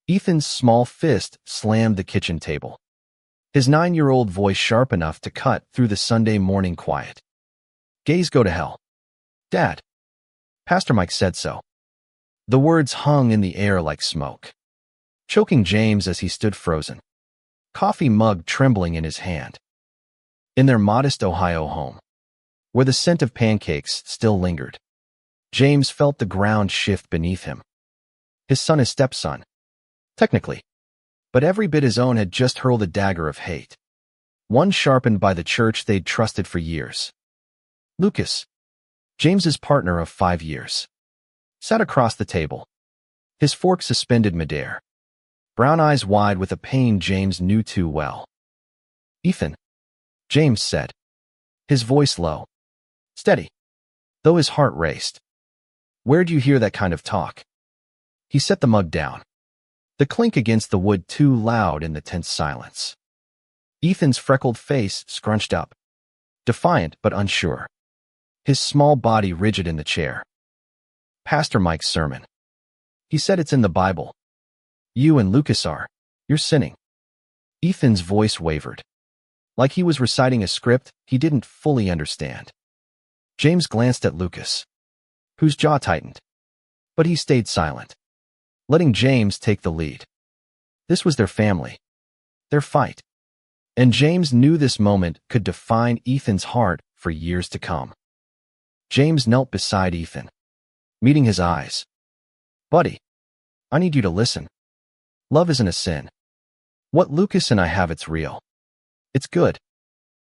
Ethan's small fist slammed the kitchen table, his 9-year-old voice sharp enough to cut through the Sunday morning quiet. Gays go to hell. Dad. Pastor Mike said so. The words hung in the air like smoke, choking James as he stood frozen, coffee mug trembling in his hand. In their modest Ohio home, where the scent of pancakes still lingered, James felt the ground shift beneath him. His son is stepson, technically, but every bit his own had just hurled a dagger of hate, one sharpened by the church they'd trusted for years. Lucas, James's partner of 5 years, sat across the table, his fork suspended midair, brown eyes wide with a pain James knew too well. Ethan, James said, his voice low, steady, though his heart raced. Where'd you hear that kind of talk? He set the mug down, the clink against the wood too loud in the tense silence. Ethan's freckled face scrunched up, defiant but unsure, his small body rigid in the chair. Pastor Mike's sermon. He said it's in the Bible. You and Lucas are. You're sinning. Ethan's voice wavered, like he was reciting a script he didn't fully understand. James glanced at Lucas, whose jaw tightened, but he stayed silent, letting James take the lead. This was their family, their fight, and James knew this moment could define Ethan's heart for years to come. James knelt beside Ethan, meeting his eyes. Buddy, I need you to listen. Love isn't a sin. What Lucas and I have, it's real. It's good.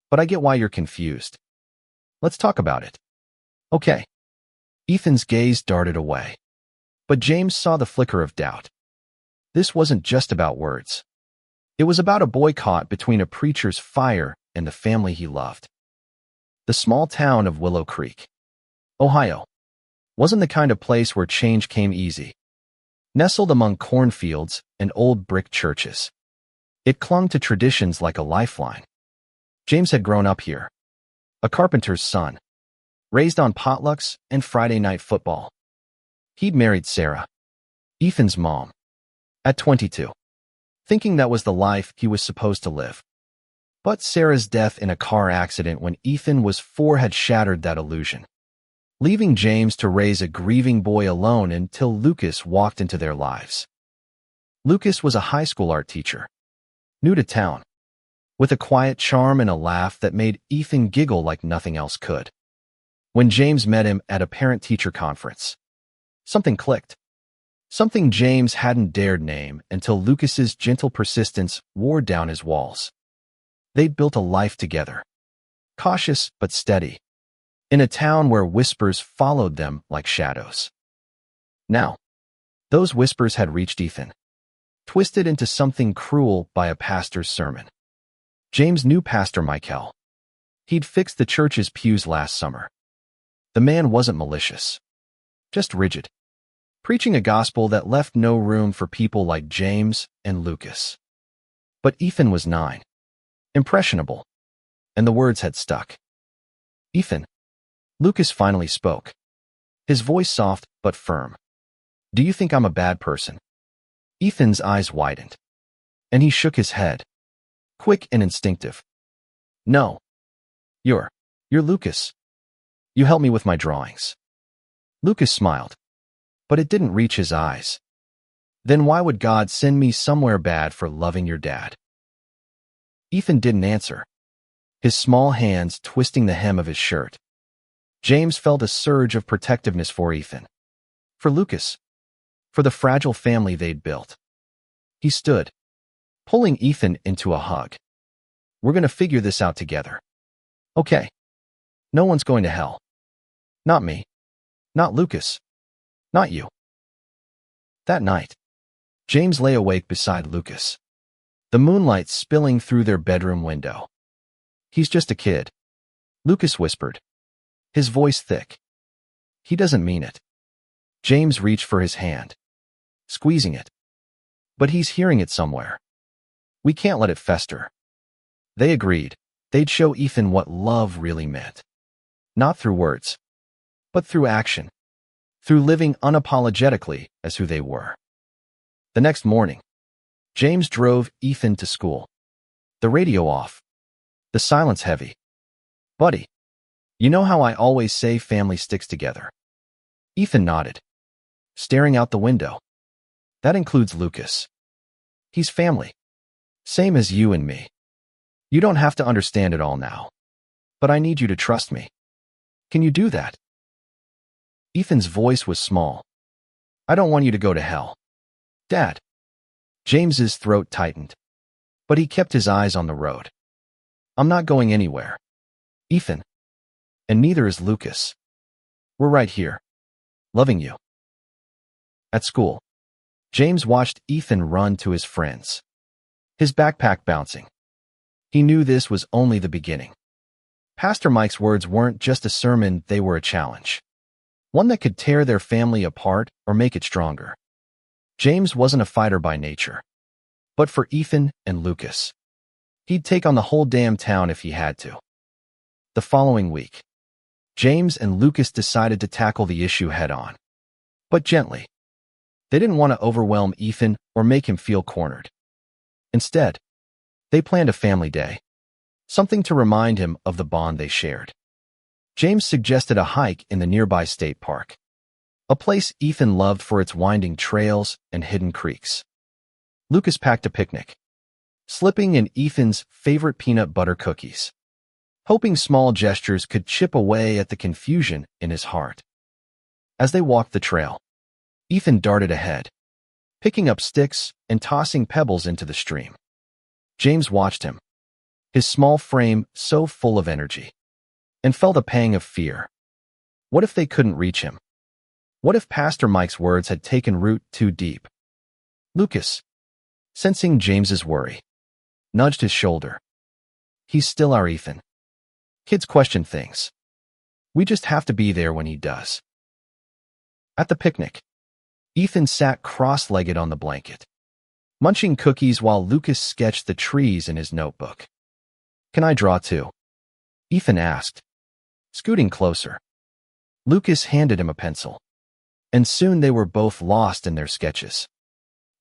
But I get why you're confused. Let's talk about it. Okay. Ethan's gaze darted away, but James saw the flicker of doubt. This wasn't just about words. It was about a boycott between a preacher's fire and the family he loved. The small town of Willow Creek, Ohio, wasn't the kind of place where change came easy. Nestled among cornfields and old brick churches, it clung to traditions like a lifeline. James had grown up here, a carpenter's son, raised on potlucks and Friday night football. He'd married Sarah, Ethan's mom, at 22, thinking that was the life he was supposed to live. But Sarah's death in a car accident when Ethan was 4 had shattered that illusion, leaving James to raise a grieving boy alone until Lucas walked into their lives. Lucas was a high school art teacher, new to town, with a quiet charm and a laugh that made Ethan giggle like nothing else could. When James met him at a parent-teacher conference, something clicked. Something James hadn't dared name until Lucas's gentle persistence wore down his walls. They'd built a life together, cautious but steady, in a town where whispers followed them like shadows. Now, those whispers had reached Ethan, twisted into something cruel by a pastor's sermon. James knew Pastor Michael. He'd fixed the church's pews last summer. The man wasn't malicious, just rigid, preaching a gospel that left no room for people like James and Lucas. But Ethan was 9, impressionable, and the words had stuck. Ethan, Lucas finally spoke, his voice soft but firm. Do you think I'm a bad person? Ethan's eyes widened, and he shook his head, quick and instinctive. No. You're Lucas. You help me with my drawings. Lucas smiled, but it didn't reach his eyes. Then why would God send me somewhere bad for loving your dad? Ethan didn't answer, his small hands twisting the hem of his shirt. James felt a surge of protectiveness for Ethan, for Lucas, for the fragile family they'd built. He stood, pulling Ethan into a hug. We're going to figure this out together. Okay. No one's going to hell. Not me. Not Lucas. Not you. That night, James lay awake beside Lucas, the moonlight spilling through their bedroom window. He's just a kid, Lucas whispered, his voice thick. He doesn't mean it. James reached for his hand, squeezing it. But he's hearing it somewhere. We can't let it fester. They agreed they'd show Ethan what love really meant. Not through words, but through action, through living unapologetically as who they were. The next morning, James drove Ethan to school. The radio off. The silence heavy. "Buddy, you know how I always say family sticks together?" Ethan nodded, staring out the window. "That includes Lucas. He's family. Same as you and me. You don't have to understand it all now. But I need you to trust me. Can you do that?" Ethan's voice was small. "I don't want you to go to hell, Dad." James's throat tightened, but he kept his eyes on the road. "I'm not going anywhere, Ethan. And neither is Lucas. We're right here, loving you." At school, James watched Ethan run to his friends, his backpack bouncing. He knew this was only the beginning. Pastor Mike's words weren't just a sermon, they were a challenge. One that could tear their family apart or make it stronger. James wasn't a fighter by nature. But for Ethan and Lucas, he'd take on the whole damn town if he had to. The following week, James and Lucas decided to tackle the issue head-on. But gently. They didn't want to overwhelm Ethan or make him feel cornered. Instead, they planned a family day. Something to remind him of the bond they shared. James suggested a hike in the nearby state park. A place Ethan loved for its winding trails and hidden creeks. Lucas packed a picnic, slipping in Ethan's favorite peanut butter cookies, hoping small gestures could chip away at the confusion in his heart. As they walked the trail, Ethan darted ahead, picking up sticks and tossing pebbles into the stream. James watched him, his small frame so full of energy, and felt a pang of fear. What if they couldn't reach him? What if Pastor Mike's words had taken root too deep? Lucas, sensing James's worry, nudged his shoulder. "He's still our Ethan. Kids question things. We just have to be there when he does." At the picnic, Ethan sat cross-legged on the blanket, munching cookies while Lucas sketched the trees in his notebook. "Can I draw too?" Ethan asked, scooting closer. Lucas handed him a pencil, and soon they were both lost in their sketches,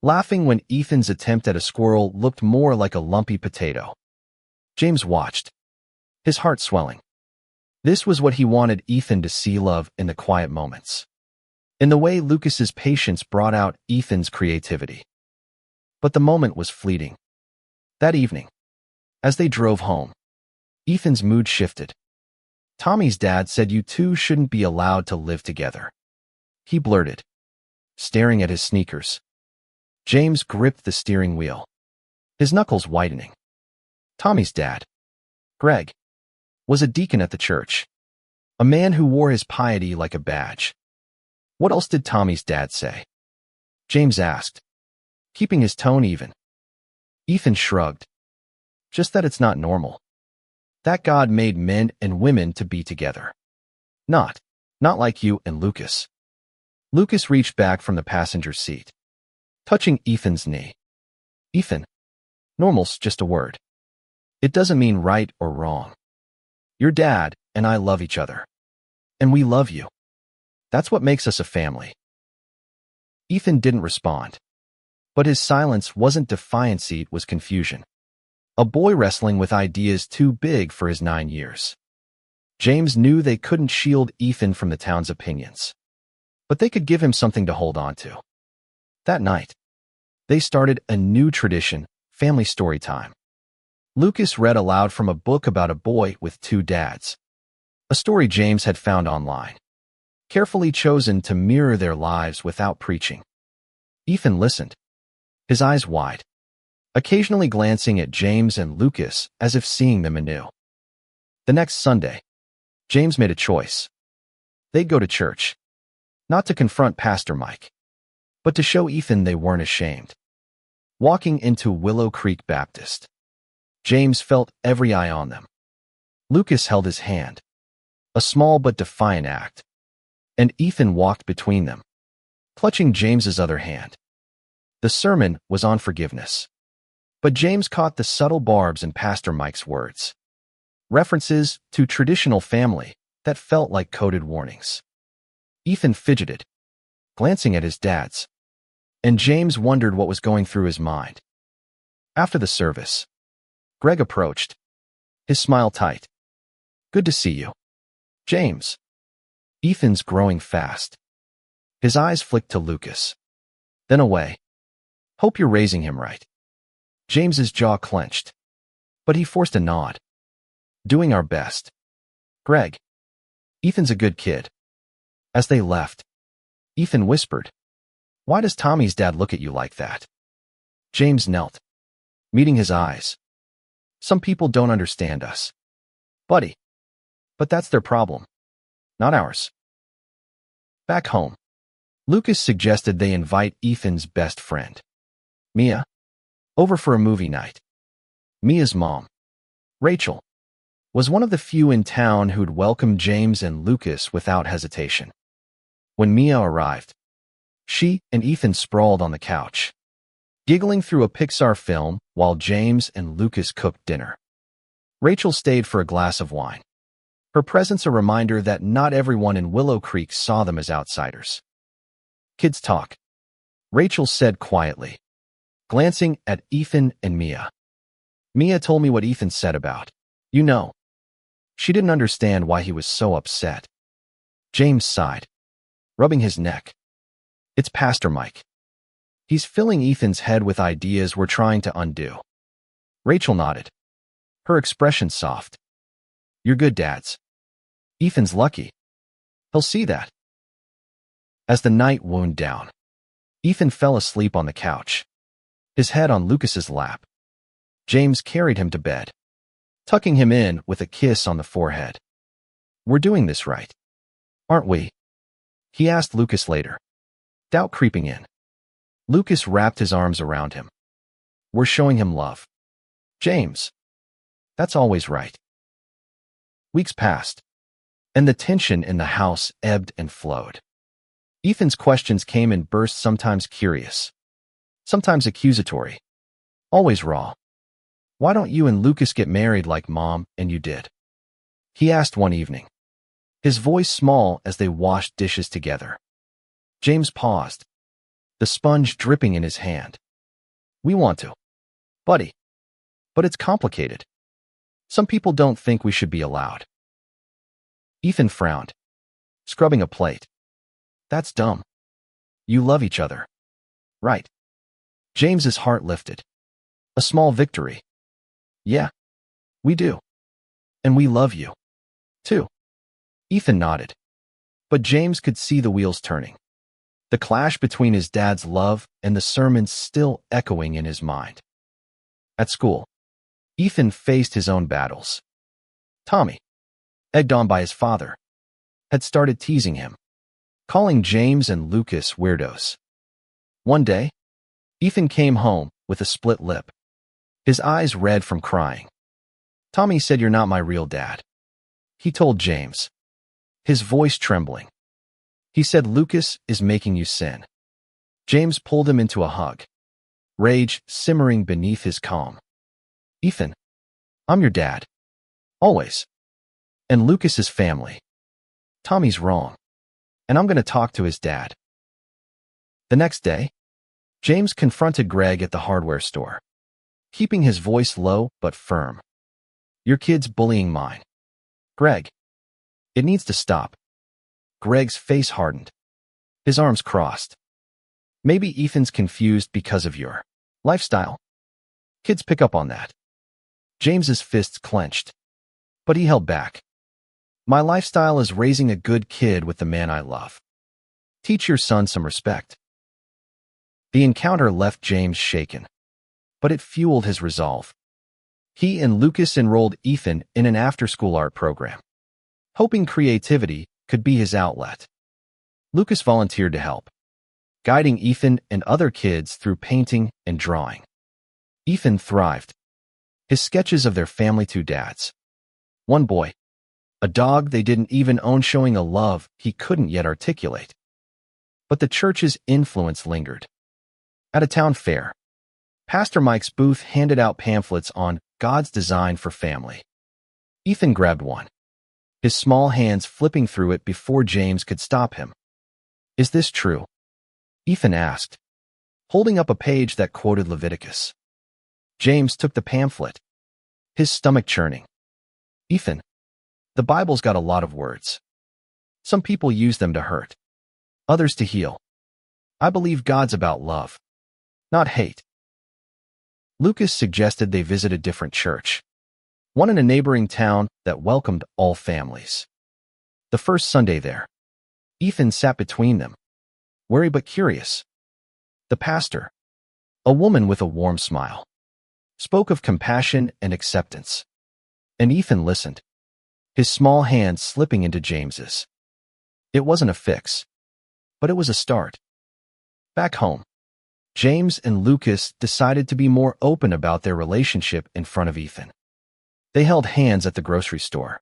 laughing when Ethan's attempt at a squirrel looked more like a lumpy potato. James watched, his heart swelling. This was what he wanted Ethan to see: love in the quiet moments, in the way Lucas's patience brought out Ethan's creativity. But the moment was fleeting. That evening, as they drove home, Ethan's mood shifted. "Tommy's dad said you two shouldn't be allowed to live together," he blurted, staring at his sneakers. James gripped the steering wheel, his knuckles whitening. Tommy's dad, Greg, was a deacon at the church, a man who wore his piety like a badge. What else did Tommy's dad say? James asked, keeping his tone even. Ethan shrugged. Just that it's not normal. That God made men and women to be together. Not like you and Lucas. Lucas reached back from the passenger seat, touching Ethan's knee. "Ethan, normal's just a word. It doesn't mean right or wrong. Your dad and I love each other. And we love you. That's what makes us a family." Ethan didn't respond. But his silence wasn't defiancy, it was confusion. A boy wrestling with ideas too big for his 9 years. James knew they couldn't shield Ethan from the town's opinions, but they could give him something to hold on to. That night, they started a new tradition, family story time. Lucas read aloud from a book about a boy with 2 dads, a story James had found online, carefully chosen to mirror their lives without preaching. Ethan listened, his eyes wide, occasionally glancing at James and Lucas as if seeing them anew. The next Sunday, James made a choice. They'd go to church, not to confront Pastor Mike, but to show Ethan they weren't ashamed. Walking into Willow Creek Baptist, James felt every eye on them. Lucas held his hand, a small but defiant act, and Ethan walked between them, clutching James's other hand. The sermon was on forgiveness, but James caught the subtle barbs in Pastor Mike's words, references to traditional family that felt like coded warnings. Ethan fidgeted, glancing at his dad's. and James wondered what was going through his mind. After the service, Greg approached, his smile tight. "Good to see you, James." Ethan's growing fast. His eyes flicked to Lucas, then away. "Hope you're raising him right." James's jaw clenched, but he forced a nod. "Doing our best, Greg. Ethan's a good kid." As they left, Ethan whispered, "Why does Tommy's dad look at you like that?" James knelt, meeting his eyes. "Some people don't understand us, buddy. But that's their problem, not ours." Back home, Lucas suggested they invite Ethan's best friend, Mia, over for a movie night. Mia's mom, Rachel, was one of the few in town who'd welcome James and Lucas without hesitation. When Mia arrived, she and Ethan sprawled on the couch, giggling through a Pixar film while James and Lucas cooked dinner. Rachel stayed for a glass of wine, her presence a reminder that not everyone in Willow Creek saw them as outsiders. "Kids talk," Rachel said quietly, glancing at Ethan and Mia. "Mia told me what Ethan said about, you know." She didn't understand why he was so upset. James sighed, rubbing his neck. "It's Pastor Mike. He's filling Ethan's head with ideas we're trying to undo." Rachel nodded, her expression soft. "You're good dads. Ethan's lucky. He'll see that." As the night wound down, Ethan fell asleep on the couch, his head on Lucas's lap. James carried him to bed, tucking him in with a kiss on the forehead. "We're doing this right, aren't we?" he asked Lucas later, doubt creeping in. Lucas wrapped his arms around him. "We're showing him love, James. That's always right." Weeks passed, and the tension in the house ebbed and flowed. Ethan's questions came in bursts, sometimes curious, sometimes accusatory, always raw. "Why don't you and Lucas get married like Mom and you did?" he asked one evening, his voice small as they washed dishes together. James paused, the sponge dripping in his hand. "We want to, buddy. But it's complicated. Some people don't think we should be allowed." Ethan frowned, scrubbing a plate. "That's dumb. You love each other, right?" James's heart lifted. A small victory. "Yeah, we do. And we love you, too." Ethan nodded, but James could see the wheels turning, the clash between his dad's love and the sermons still echoing in his mind. At school, Ethan faced his own battles. Tommy, egged on by his father, had started teasing him, calling James and Lucas weirdos. One day, Ethan came home with a split lip, his eyes red from crying. "Tommy said you're not my real dad," he told James, his voice trembling. "He said Lucas is making you sin." James pulled him into a hug, rage simmering beneath his calm. "Ethan, I'm your dad. Always. And Lucas is family. Tommy's wrong. And I'm going to talk to his dad." The next day, James confronted Greg at the hardware store, keeping his voice low but firm. "Your kid's bullying mine, Greg. It needs to stop." Greg's face hardened, his arms crossed. "Maybe Ethan's confused because of your lifestyle. Kids pick up on that." James's fists clenched, but he held back. "My lifestyle is raising a good kid with the man I love. Teach your son some respect." The encounter left James shaken, but it fueled his resolve. He and Lucas enrolled Ethan in an after-school art program, hoping creativity could be his outlet. Lucas volunteered to help, guiding Ethan and other kids through painting and drawing. Ethan thrived, his sketches of their family two dads, one boy, a dog they didn't even own, showing a love he couldn't yet articulate. But the church's influence lingered. At a town fair, Pastor Mike's booth handed out pamphlets on God's design for family. Ethan grabbed one, his small hands flipping through it before James could stop him. "Is this true?" Ethan asked, holding up a page that quoted Leviticus. James took the pamphlet, his stomach churning. Ethan, the Bible's got a lot of words. Some people use them to hurt, others to heal. I believe God's about love, not hate. Lucas suggested they visit a different church, one in a neighboring town that welcomed all families. The first Sunday there, Ethan sat between them, wary but curious. The pastor, a woman with a warm smile, spoke of compassion and acceptance. And Ethan listened, his small hand slipping into James's. It wasn't a fix, but it was a start. Back home, James and Lucas decided to be more open about their relationship in front of Ethan. They held hands at the grocery store,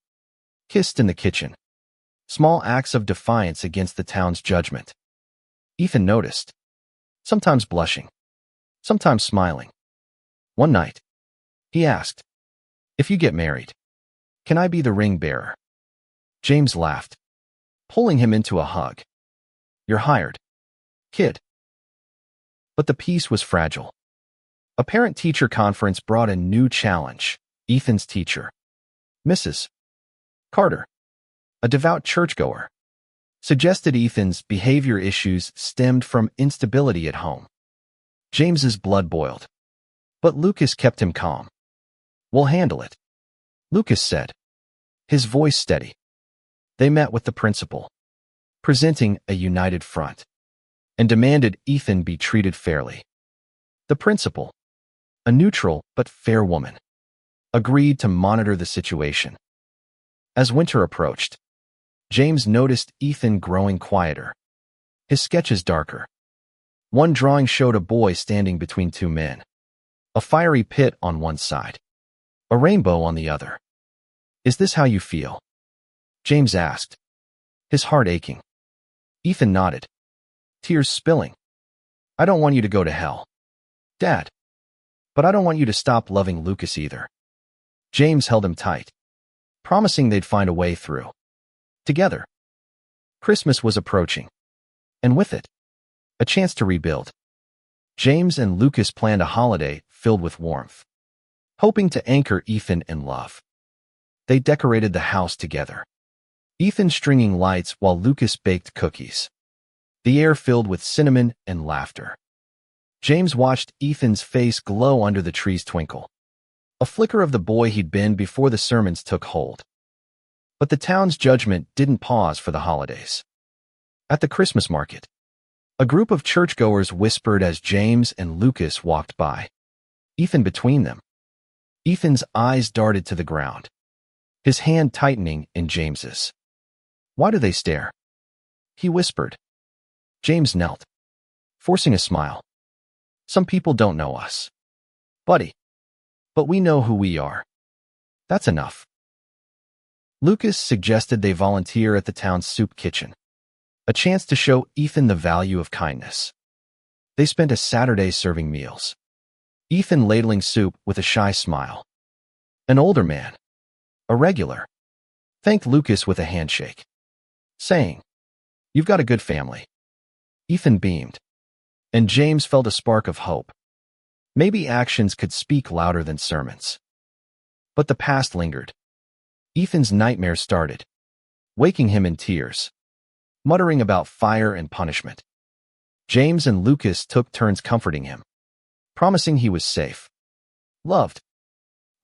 kissed in the kitchen, small acts of defiance against the town's judgment. Ethan noticed, sometimes blushing, sometimes smiling. One night, he asked, "If you get married, can I be the ring bearer?" James laughed, pulling him into a hug. "You're hired, kid." But the peace was fragile. A parent-teacher conference brought a new challenge. Ethan's teacher, Mrs. Carter, a devout churchgoer, suggested Ethan's behavior issues stemmed from instability at home. James's blood boiled, but Lucas kept him calm. "We'll handle it," Lucas said, his voice steady. They met with the principal, presenting a united front, and demanded Ethan be treated fairly. The principal, a neutral but fair woman, agreed to monitor the situation. As winter approached, James noticed Ethan growing quieter, his sketches darker. One drawing showed a boy standing between two men, a fiery pit on one side, a rainbow on the other. "Is this how you feel?" James asked, his heart aching. Ethan nodded, tears spilling. "I don't want you to go to hell, Dad. But I don't want you to stop loving Lucas either." James held him tight, promising they'd find a way through. Together. Christmas was approaching, and with it, a chance to rebuild. James and Lucas planned a holiday filled with warmth, hoping to anchor Ethan in love. They decorated the house together, Ethan stringing lights while Lucas baked cookies, the air filled with cinnamon and laughter. James watched Ethan's face glow under the tree's twinkle, a flicker of the boy he'd been before the sermons took hold. But the town's judgment didn't pause for the holidays. At the Christmas market, a group of churchgoers whispered as James and Lucas walked by, Ethan between them. Ethan's eyes darted to the ground, his hand tightening in James's. "Why do they stare?" he whispered. James knelt, forcing a smile. "Some people don't know us, buddy. But we know who we are. That's enough." Lucas suggested they volunteer at the town's soup kitchen, a chance to show Ethan the value of kindness. They spent a Saturday serving meals, Ethan ladling soup with a shy smile. An older man, a regular, thanked Lucas with a handshake, saying, "You've got a good family." Ethan beamed, and James felt a spark of hope. Maybe actions could speak louder than sermons. But the past lingered. Ethan's nightmare started, waking him in tears, muttering about fire and punishment. James and Lucas took turns comforting him, promising he was safe, loved.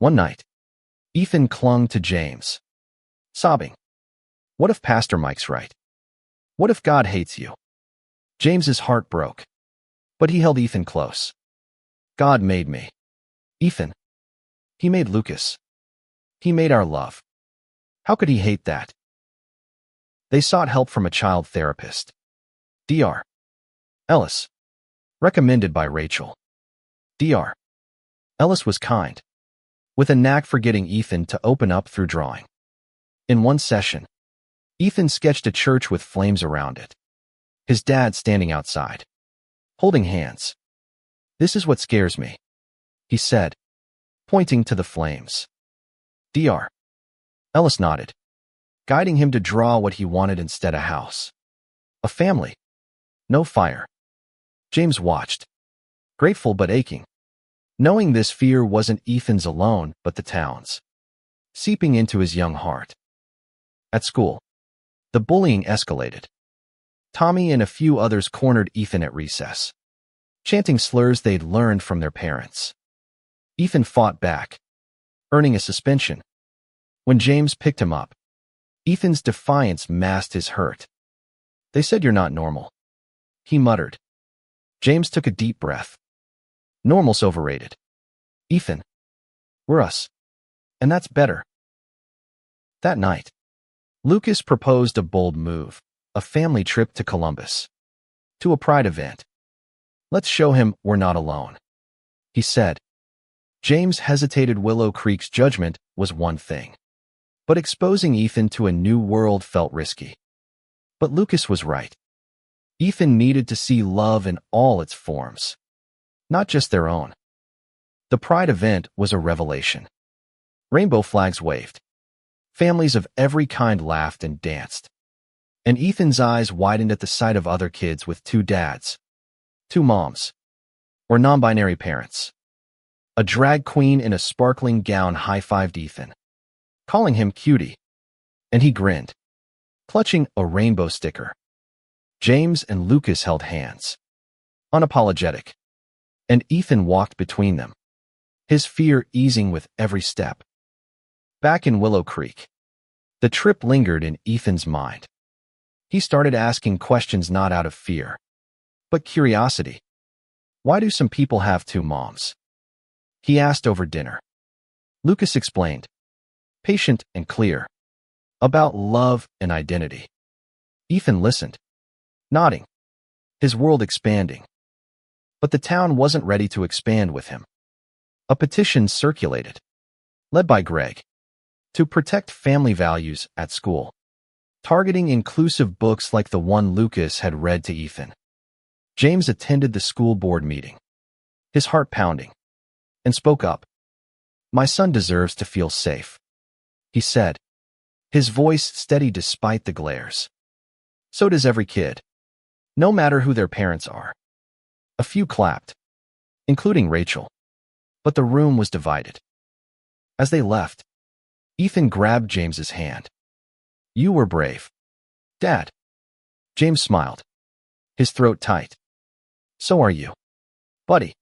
One night, Ethan clung to James, sobbing. "What if Pastor Mike's right? What if God hates you?" James's heart broke, but he held Ethan close. "God made me, Ethan. He made Lucas. He made our love. How could he hate that?" They sought help from a child therapist, Dr. Ellis, recommended by Rachel. Dr. Ellis was kind, with a knack for getting Ethan to open up through drawing. In one session, Ethan sketched a church with flames around it, his dad standing outside, holding hands. "This is what scares me," he said, pointing to the flames. Dr. Ellis nodded, guiding him to draw what he wanted instead: a house, a family, no fire. James watched, grateful but aching, knowing this fear wasn't Ethan's alone but the town's, seeping into his young heart. At school, the bullying escalated. Tommy and a few others cornered Ethan at recess, chanting slurs they'd learned from their parents. Ethan fought back, earning a suspension. When James picked him up, Ethan's defiance masked his hurt. "They said you're not normal," he muttered. James took a deep breath. "Normal's overrated. Ethan, we're us. And that's better." That night, Lucas proposed a bold move, a family trip to Columbus, to a pride event. "Let's show him we're not alone," he said. James hesitated. Willow Creek's judgment was one thing, but exposing Ethan to a new world felt risky. But Lucas was right. Ethan needed to see love in all its forms, not just their own. The pride event was a revelation. Rainbow flags waved. Families of every kind laughed and danced. And Ethan's eyes widened at the sight of other kids with two dads, two moms, or non-binary parents. A drag queen in a sparkling gown high-fived Ethan, calling him cutie, and he grinned, clutching a rainbow sticker. James and Lucas held hands, unapologetic, and Ethan walked between them, his fear easing with every step. Back in Willow Creek, the trip lingered in Ethan's mind. He started asking questions not out of fear, but curiosity. Why do some people have two moms? He asked over dinner. Lucas explained, patient and clear, about love and identity. Ethan listened, nodding, his world expanding. But the town wasn't ready to expand with him. A petition circulated, led by Greg, to protect family values at school, targeting inclusive books like the one Lucas had read to Ethan. James attended the school board meeting, his heart pounding, and spoke up. "My son deserves to feel safe," he said, his voice steady despite the glares. "So does every kid, no matter who their parents are." A few clapped, including Rachel, but the room was divided. As they left, Ethan grabbed James's hand. "You were brave, Dad." James smiled, his throat tight. "So are you, buddy."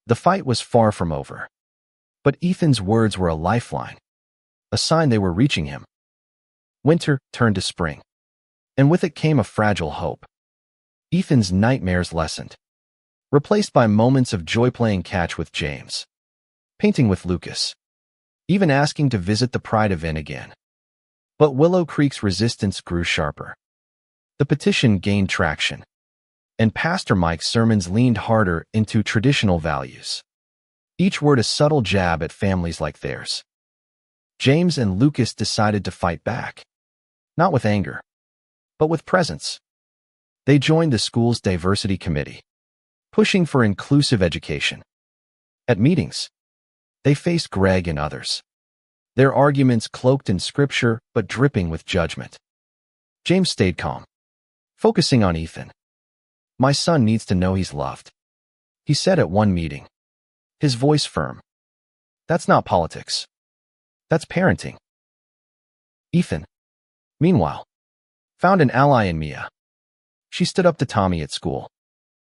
The fight was far from over, but Ethan's words were a lifeline, a sign they were reaching him. Winter turned to spring, and with it came a fragile hope. Ethan's nightmares lessened, replaced by moments of joy playing catch with James, painting with Lucas, even asking to visit the pride event again. But Willow Creek's resistance grew sharper. The petition gained traction, and Pastor Mike's sermons leaned harder into traditional values, each word a subtle jab at families like theirs. James and Lucas decided to fight back, not with anger, but with presence. They joined the school's diversity committee, pushing for inclusive education. At meetings, they faced Greg and others, their arguments cloaked in scripture but dripping with judgment. James stayed calm, focusing on Ethan. "My son needs to know he's loved," he said at one meeting, his voice firm. "That's not politics. That's parenting." Ethan, meanwhile, found an ally in Mia. She stood up to Tommy at school,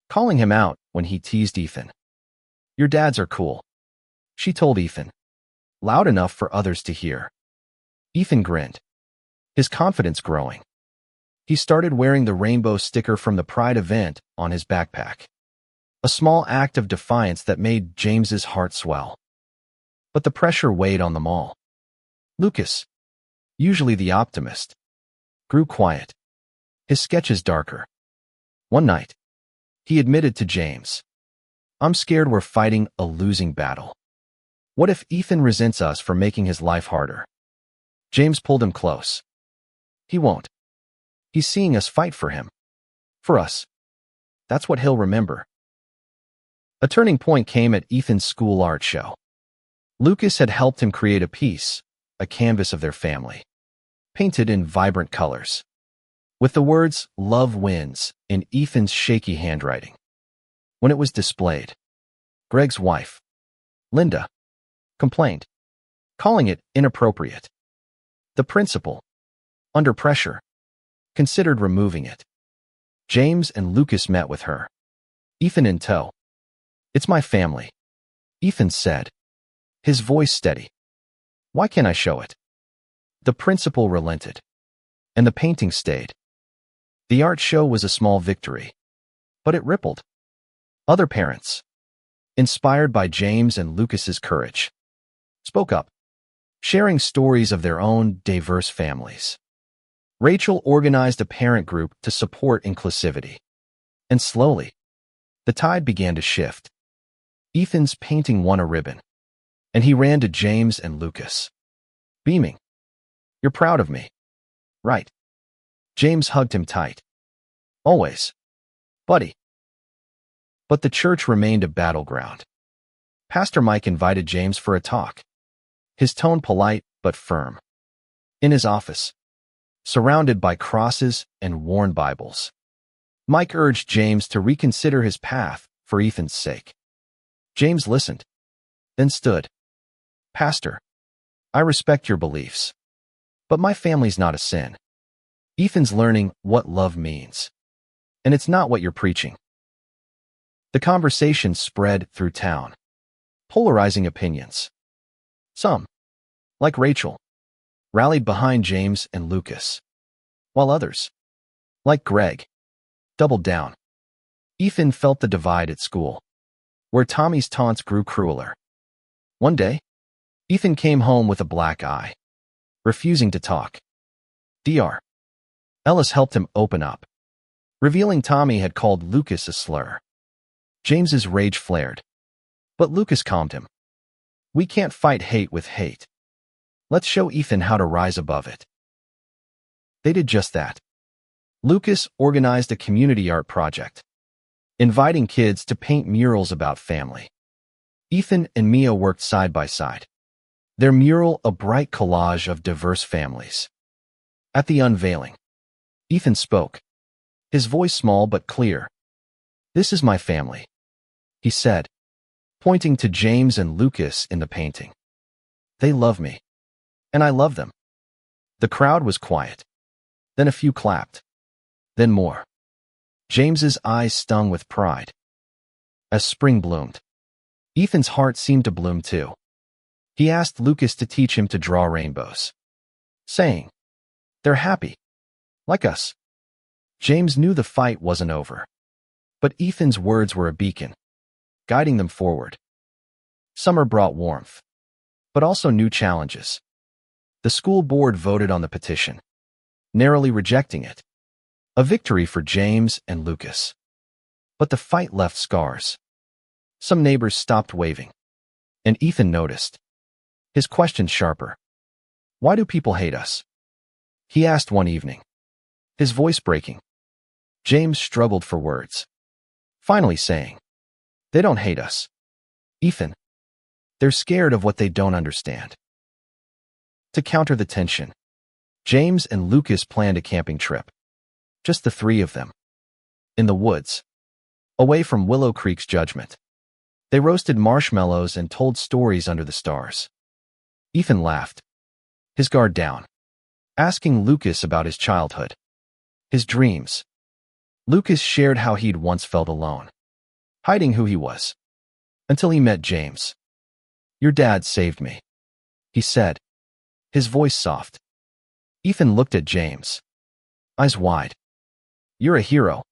calling him out when he teased Ethan. "Your dads are cool," she told Ethan, loud enough for others to hear. Ethan grinned, his confidence growing. He started wearing the rainbow sticker from the pride event on his backpack, a small act of defiance that made James's heart swell. But the pressure weighed on them all. Lucas, usually the optimist, grew quiet, his sketches darker. One night, he admitted to James, "I'm scared we're fighting a losing battle. What if Ethan resents us for making his life harder?" James pulled him close. "He won't. He's seeing us fight for him. For us. That's what he'll remember." A turning point came at Ethan's school art show. Lucas had helped him create a piece, a canvas of their family, painted in vibrant colors, with the words "Love Wins" in Ethan's shaky handwriting. When it was displayed, Greg's wife, Linda, complained, calling it inappropriate. The principal, under pressure, considered removing it. James and Lucas met with her, Ethan in tow. "It's my family," Ethan said, his voice steady. "Why can't I show it?" The principal relented, and the painting stayed. The art show was a small victory, but it rippled. Other parents, inspired by James and Lucas's courage, spoke up, sharing stories of their own diverse families. Rachel organized a parent group to support inclusivity, and slowly, the tide began to shift. Ethan's painting won a ribbon, and he ran to James and Lucas, beaming. "You're proud of me, right?" James hugged him tight. "Always, buddy." But the church remained a battleground. Pastor Mike invited James for a talk, his tone polite but firm. In his office, surrounded by crosses and worn Bibles, Mike urged James to reconsider his path for Ethan's sake. James listened, then stood. "Pastor, I respect your beliefs, but my family's not a sin. Ethan's learning what love means, and it's not what you're preaching." The conversation spread through town, polarizing opinions. Some, like Rachel, rallied behind James and Lucas, while others, like Greg, doubled down. Ethan felt the divide at school, where Tommy's taunts grew crueler. One day, Ethan came home with a black eye, refusing to talk. Dr. Ellis helped him open up, revealing Tommy had called Lucas a slur. James's rage flared, but Lucas calmed him. "We can't fight hate with hate. Let's show Ethan how to rise above it." They did just that. Lucas organized a community art project, inviting kids to paint murals about family. Ethan and Mia worked side by side, their mural a bright collage of diverse families. At the unveiling, Ethan spoke, his voice small but clear. "This is my family," he said, pointing to James and Lucas in the painting. "They love me, and I love them." The crowd was quiet. Then a few clapped. Then more. James's eyes stung with pride. As spring bloomed, Ethan's heart seemed to bloom too. He asked Lucas to teach him to draw rainbows, saying, "They're happy, like us." James knew the fight wasn't over, but Ethan's words were a beacon, guiding them forward. Summer brought warmth, but also new challenges. The school board voted on the petition, narrowly rejecting it, a victory for James and Lucas. But the fight left scars. Some neighbors stopped waving, and Ethan noticed, his question sharper. "Why do people hate us?" he asked one evening, his voice breaking. James struggled for words, finally saying, "They don't hate us, Ethan. They're scared of what they don't understand." To counter the tension, James and Lucas planned a camping trip, just the three of them. In the woods, away from Willow Creek's judgment, they roasted marshmallows and told stories under the stars. Ethan laughed, his guard down, asking Lucas about his childhood, his dreams. Lucas shared how he'd once felt alone, hiding who he was, until he met James. "Your dad saved me," he said, his voice soft. Ethan looked at James, eyes wide. "You're a hero,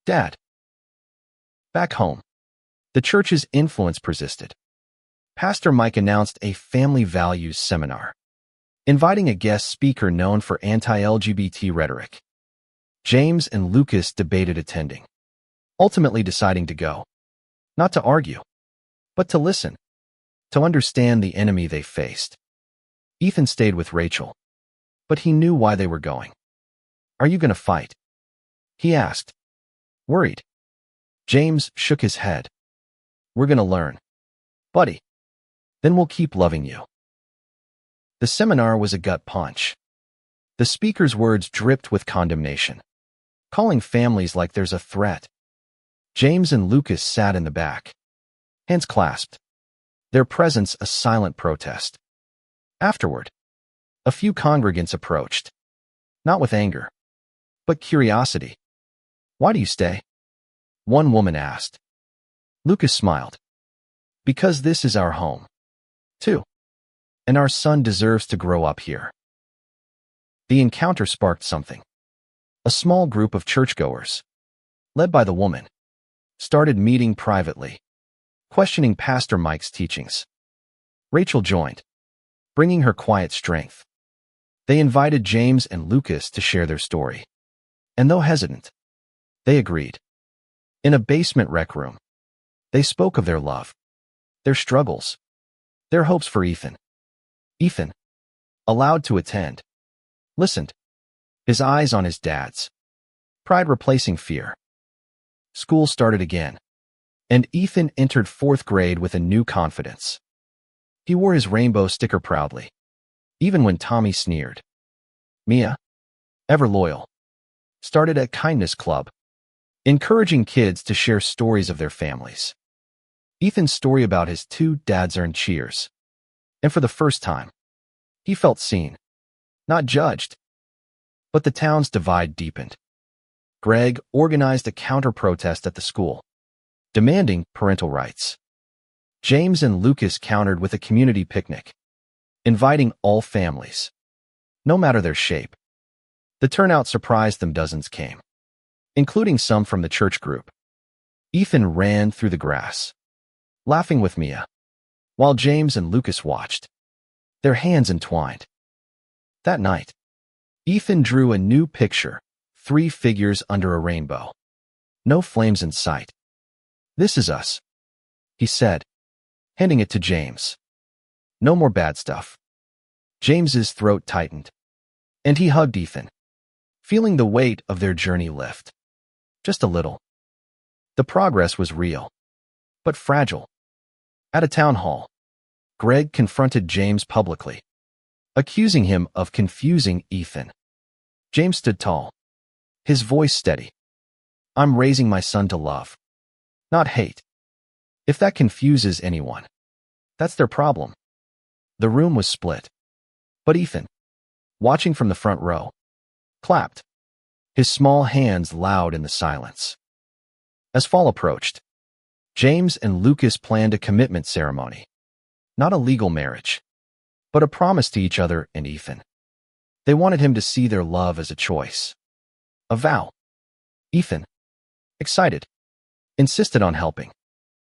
Dad." Back home, the church's influence persisted. Pastor Mike announced a family values seminar, inviting a guest speaker known for anti-LGBT rhetoric. James and Lucas debated attending, ultimately deciding to go, not to argue, but to listen, to understand the enemy they faced. Ethan stayed with Rachel, but he knew why they were going. "Are you going to fight?" he asked, worried. James shook his head. "We're going to learn, buddy. Then we'll keep loving you." The seminar was a gut punch. The speaker's words dripped with condemnation, calling families like there's a threat. James and Lucas sat in the back, hands clasped, their presence a silent protest. Afterward, a few congregants approached, not with anger, but curiosity. "Why do you stay?" one woman asked. Lucas smiled. "Because this is our home, too, and our son deserves to grow up here." The encounter sparked something. A small group of churchgoers, led by the woman, started meeting privately, questioning Pastor Mike's teachings. Rachel joined, bringing her quiet strength. They invited James and Lucas to share their story. And though hesitant, they agreed. In a basement rec room, they spoke of their love, their struggles, their hopes for Ethan. Ethan, allowed to attend, listened, his eyes on his dad's, pride replacing fear. School started again, and Ethan entered 4th grade with a new confidence. He wore his rainbow sticker proudly, even when Tommy sneered. Mia, ever loyal, started a kindness club, encouraging kids to share stories of their families. Ethan's story about his 2 dads earned cheers, and for the first time, he felt seen, not judged. But the town's divide deepened. Greg organized a counter-protest at the school, demanding parental rights. James and Lucas countered with a community picnic, inviting all families, no matter their shape. The turnout surprised them. Dozens came, including some from the church group. Ethan ran through the grass, laughing with Mia, while James and Lucas watched, their hands entwined. That night, Ethan drew a new picture, 3 figures under a rainbow. No flames in sight. "This is us," he said, handing it to James. "No more bad stuff." James's throat tightened, and he hugged Ethan, feeling the weight of their journey lift. Just a little. The progress was real, but fragile. At a town hall, Greg confronted James publicly, accusing him of confusing Ethan. James stood tall, his voice steady. "I'm raising my son to love, not hate. If that confuses anyone, that's their problem." The room was split, but Ethan, watching from the front row, clapped, his small hands loud in the silence. As fall approached, James and Lucas planned a commitment ceremony, not a legal marriage, but a promise to each other and Ethan. They wanted him to see their love as a choice, a vow. Ethan, excited, insisted on helping,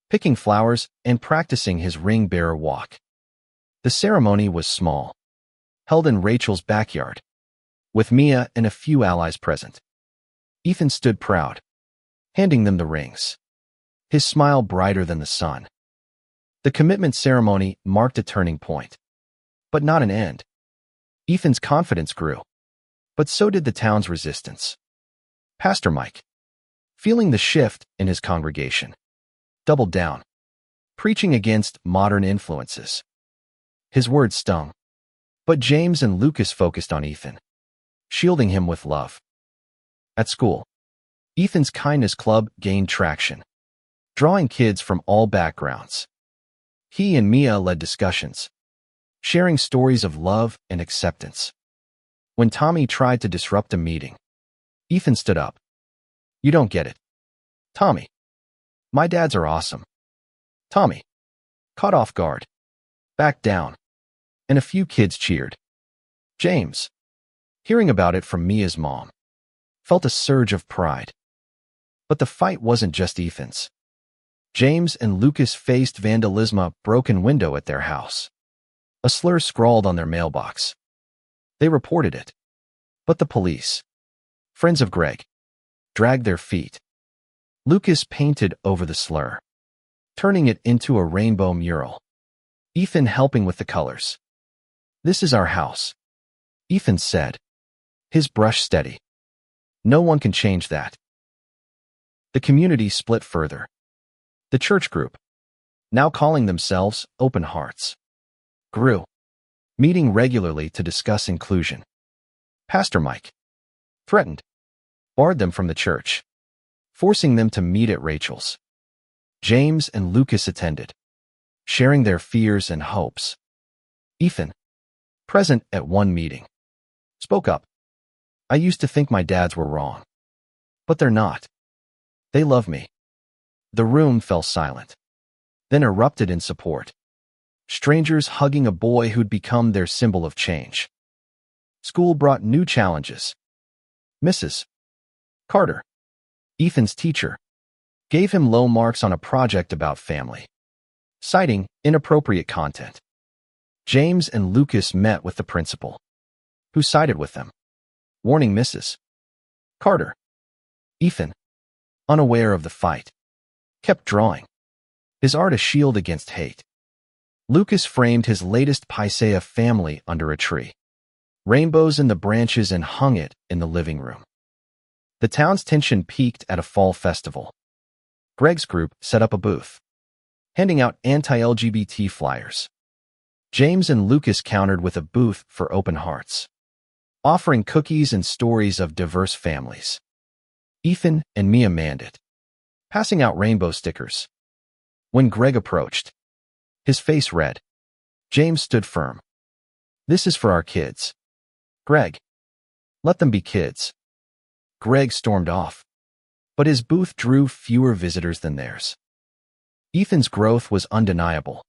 picking flowers and practicing his ring-bearer walk. The ceremony was small, held in Rachel's backyard, with Mia and a few allies present. Ethan stood proud, handing them the rings, his smile brighter than the sun. The commitment ceremony marked a turning point, but not an end. Ethan's confidence grew, but so did the town's resistance. Pastor Mike, feeling the shift in his congregation, doubled down, preaching against modern influences. His words stung, but James and Lucas focused on Ethan, shielding him with love. At school, Ethan's kindness club gained traction, drawing kids from all backgrounds. He and Mia led discussions, sharing stories of love and acceptance. When Tommy tried to disrupt a meeting, Ethan stood up. "You don't get it, Tommy. My dads are awesome." Tommy, caught off guard, backed down, and a few kids cheered. James, hearing about it from Mia's mom, felt a surge of pride. But the fight wasn't just Ethan's. James and Lucas faced vandalism, a broken window at their house, a slur scrawled on their mailbox. They reported it, but the police, friends of Greg, dragged their feet. Lucas painted over the slur, turning it into a rainbow mural. Ethan helping with the colors. "This is our house," Ethan said, his brush steady. "No one can change that." The community split further. The church group, now calling themselves Open Hearts, grew, meeting regularly to discuss inclusion. Pastor Mike, threatened, barred them from the church, forcing them to meet at Rachel's. James and Lucas attended, sharing their fears and hopes. Ethan, present at one meeting, spoke up. I used to think my dads were wrong. But they're not. They love me. The room fell silent, then erupted in support. Strangers hugging a boy who'd become their symbol of change. School brought new challenges. Mrs. Carter, Ethan's teacher, gave him low marks on a project about family, citing inappropriate content. James and Lucas met with the principal, who sided with them, warning Mrs. Carter. Ethan, unaware of the fight, kept drawing, his art a shield against hate. Lucas framed his latest paisea family under a tree, rainbows in the branches, and hung it in the living room. The town's tension peaked at a fall festival. Greg's group set up a booth, handing out anti-LGBT flyers. James and Lucas countered with a booth for open hearts, offering cookies and stories of diverse families. Ethan and Mia manned it, passing out rainbow stickers. When Greg approached, his face red, James stood firm. This is for our kids. Greg, let them be kids. Greg stormed off, but his booth drew fewer visitors than theirs. Ethan's growth was undeniable.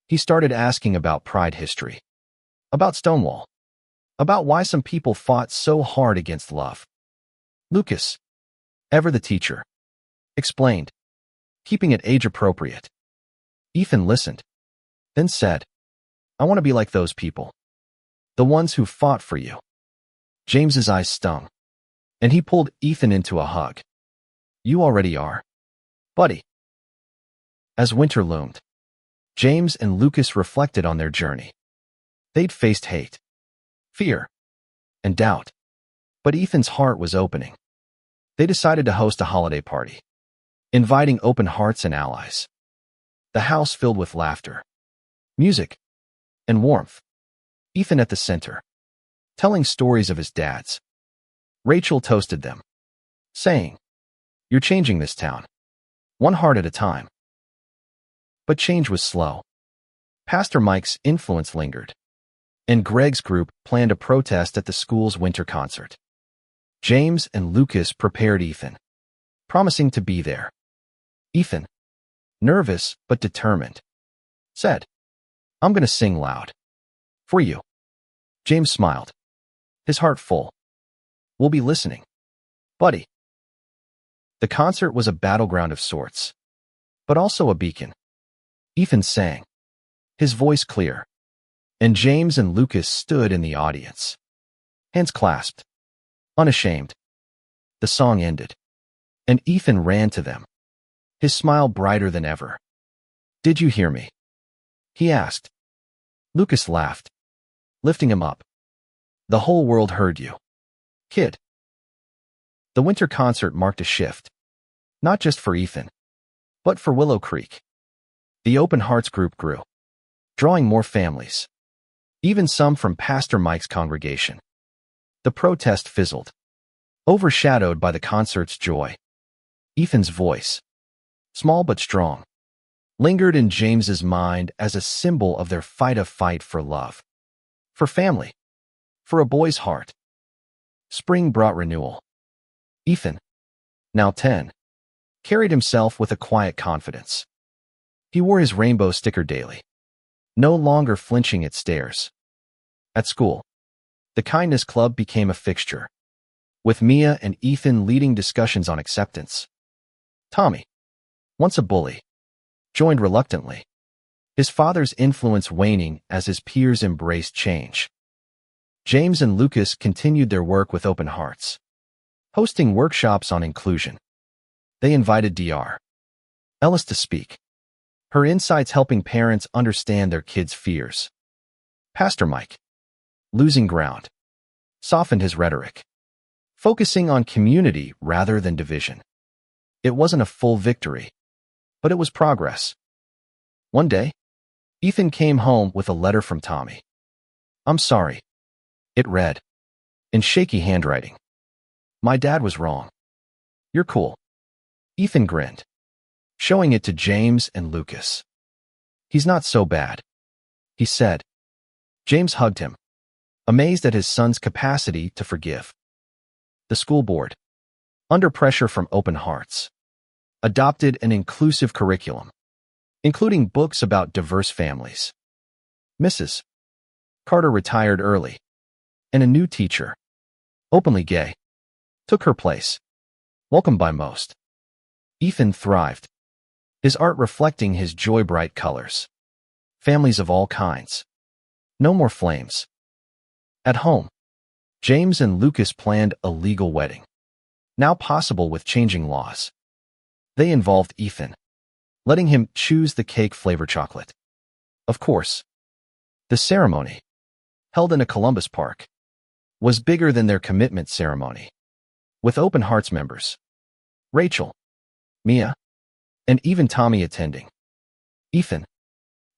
He started asking about Pride history, about Stonewall, about why some people fought so hard against love. Lucas, ever the teacher, explained, keeping it age-appropriate. Ethan listened, then said, I want to be like those people, the ones who fought for you. James's eyes stung, and he pulled Ethan into a hug. You already are, buddy. As winter loomed, James and Lucas reflected on their journey. They'd faced hate, fear, and doubt, but Ethan's heart was opening. They decided to host a holiday party, inviting open hearts and allies. The house filled with laughter, music, and warmth. Ethan at the center, telling stories of his dads. Rachel toasted them, saying, You're changing this town, one heart at a time. But change was slow. Pastor Mike's influence lingered, and Greg's group planned a protest at the school's winter concert. James and Lucas prepared Ethan, promising to be there. Ethan, nervous but determined, said, I'm going to sing loud. For you. James smiled, his heart full. We'll be listening, buddy. The concert was a battleground of sorts, but also a beacon. Ethan sang, his voice clear, and James and Lucas stood in the audience, hands clasped, unashamed. The song ended, and Ethan ran to them, his smile brighter than ever. Did you hear me? He asked. Lucas laughed, lifting him up. The whole world heard you, kid. The winter concert marked a shift, not just for Ethan, but for Willow Creek. The Open Hearts group grew, drawing more families, even some from Pastor Mike's congregation. The protest fizzled, overshadowed by the concert's joy. Ethan's voice, small but strong, lingered in James's mind as a symbol of their fight for love, for family, for a boy's heart. Spring brought renewal. Ethan, now 10, carried himself with a quiet confidence. He wore his rainbow sticker daily, no longer flinching at stares. At school, the Kindness Club became a fixture, with Mia and Ethan leading discussions on acceptance. Tommy, once a bully, joined reluctantly, his father's influence waning as his peers embraced change. James and Lucas continued their work with Open Hearts, hosting workshops on inclusion. They invited Dr. Ellis to speak, her insights helping parents understand their kids' fears. Pastor Mike, losing ground, softened his rhetoric, focusing on community rather than division. It wasn't a full victory, but it was progress. One day, Ethan came home with a letter from Tommy. I'm sorry. It read, in shaky handwriting. My dad was wrong. You're cool. Ethan grinned, showing it to James and Lucas. "He's not so bad," he said. James hugged him, amazed at his son's capacity to forgive. The school board, under pressure from open hearts, adopted an inclusive curriculum, including books about diverse families. Mrs. Carter retired early, and a new teacher, openly gay, took her place, welcomed by most. Ethan thrived, his art reflecting his joy-bright colors. Families of all kinds. No more flames. At home, James and Lucas planned a legal wedding, now possible with changing laws. They involved Ethan, letting him choose the cake flavor chocolate. Of course, the ceremony, held in a Columbus park, was bigger than their commitment ceremony, with Open Hearts members, Rachel, Mia, and even Tommy attending. Ethan,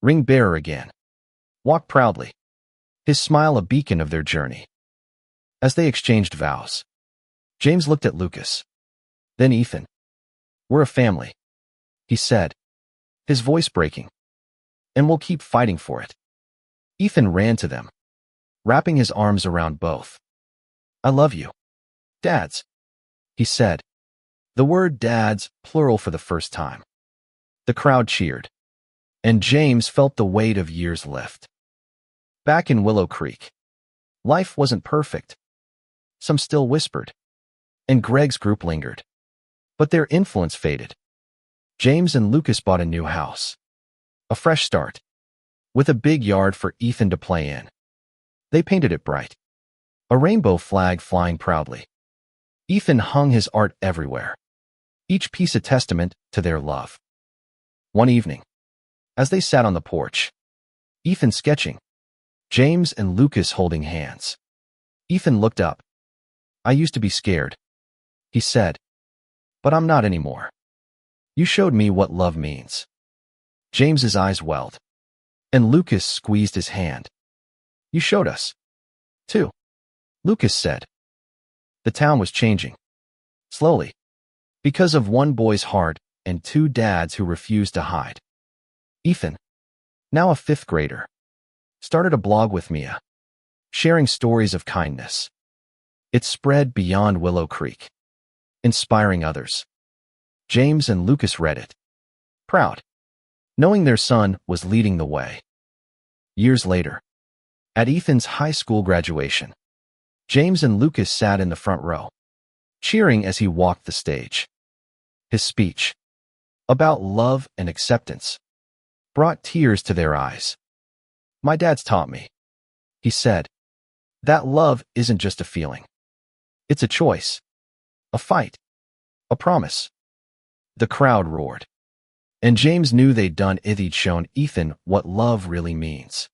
ring bearer again, walked proudly, his smile a beacon of their journey. As they exchanged vows, James looked at Lucas, then Ethan. "We're a family," he said, his voice breaking, "and we'll keep fighting for it." Ethan ran to them, wrapping his arms around both. "I love you, dads," he said, the word dads plural for the first time. The crowd cheered, and James felt the weight of years lift. Back in Willow Creek, life wasn't perfect. Some still whispered, and Greg's group lingered, but their influence faded. James and Lucas bought a new house, a fresh start, with a big yard for Ethan to play in. They painted it bright, a rainbow flag flying proudly. Ethan hung his art everywhere, each piece a testament to their love. One evening, as they sat on the porch, Ethan sketching, James and Lucas holding hands. Ethan looked up. "I used to be scared," he said, "but I'm not anymore. You showed me what love means." James's eyes welled, and Lucas squeezed his hand. "You showed us, too," Lucas said. The town was changing, slowly, because of one boy's heart and two dads who refused to hide. Ethan, now a fifth grader, started a blog with Mia, sharing stories of kindness. It spread beyond Willow Creek, inspiring others. James and Lucas read it, proud, knowing their son was leading the way. Years later, at Ethan's high school graduation, James and Lucas sat in the front row, cheering as he walked the stage. His speech, about love and acceptance, brought tears to their eyes. "My dad's taught me," he said, "that love isn't just a feeling. It's a choice, a fight, a promise." The crowd roared, and James knew they'd shown Ethan what love really means.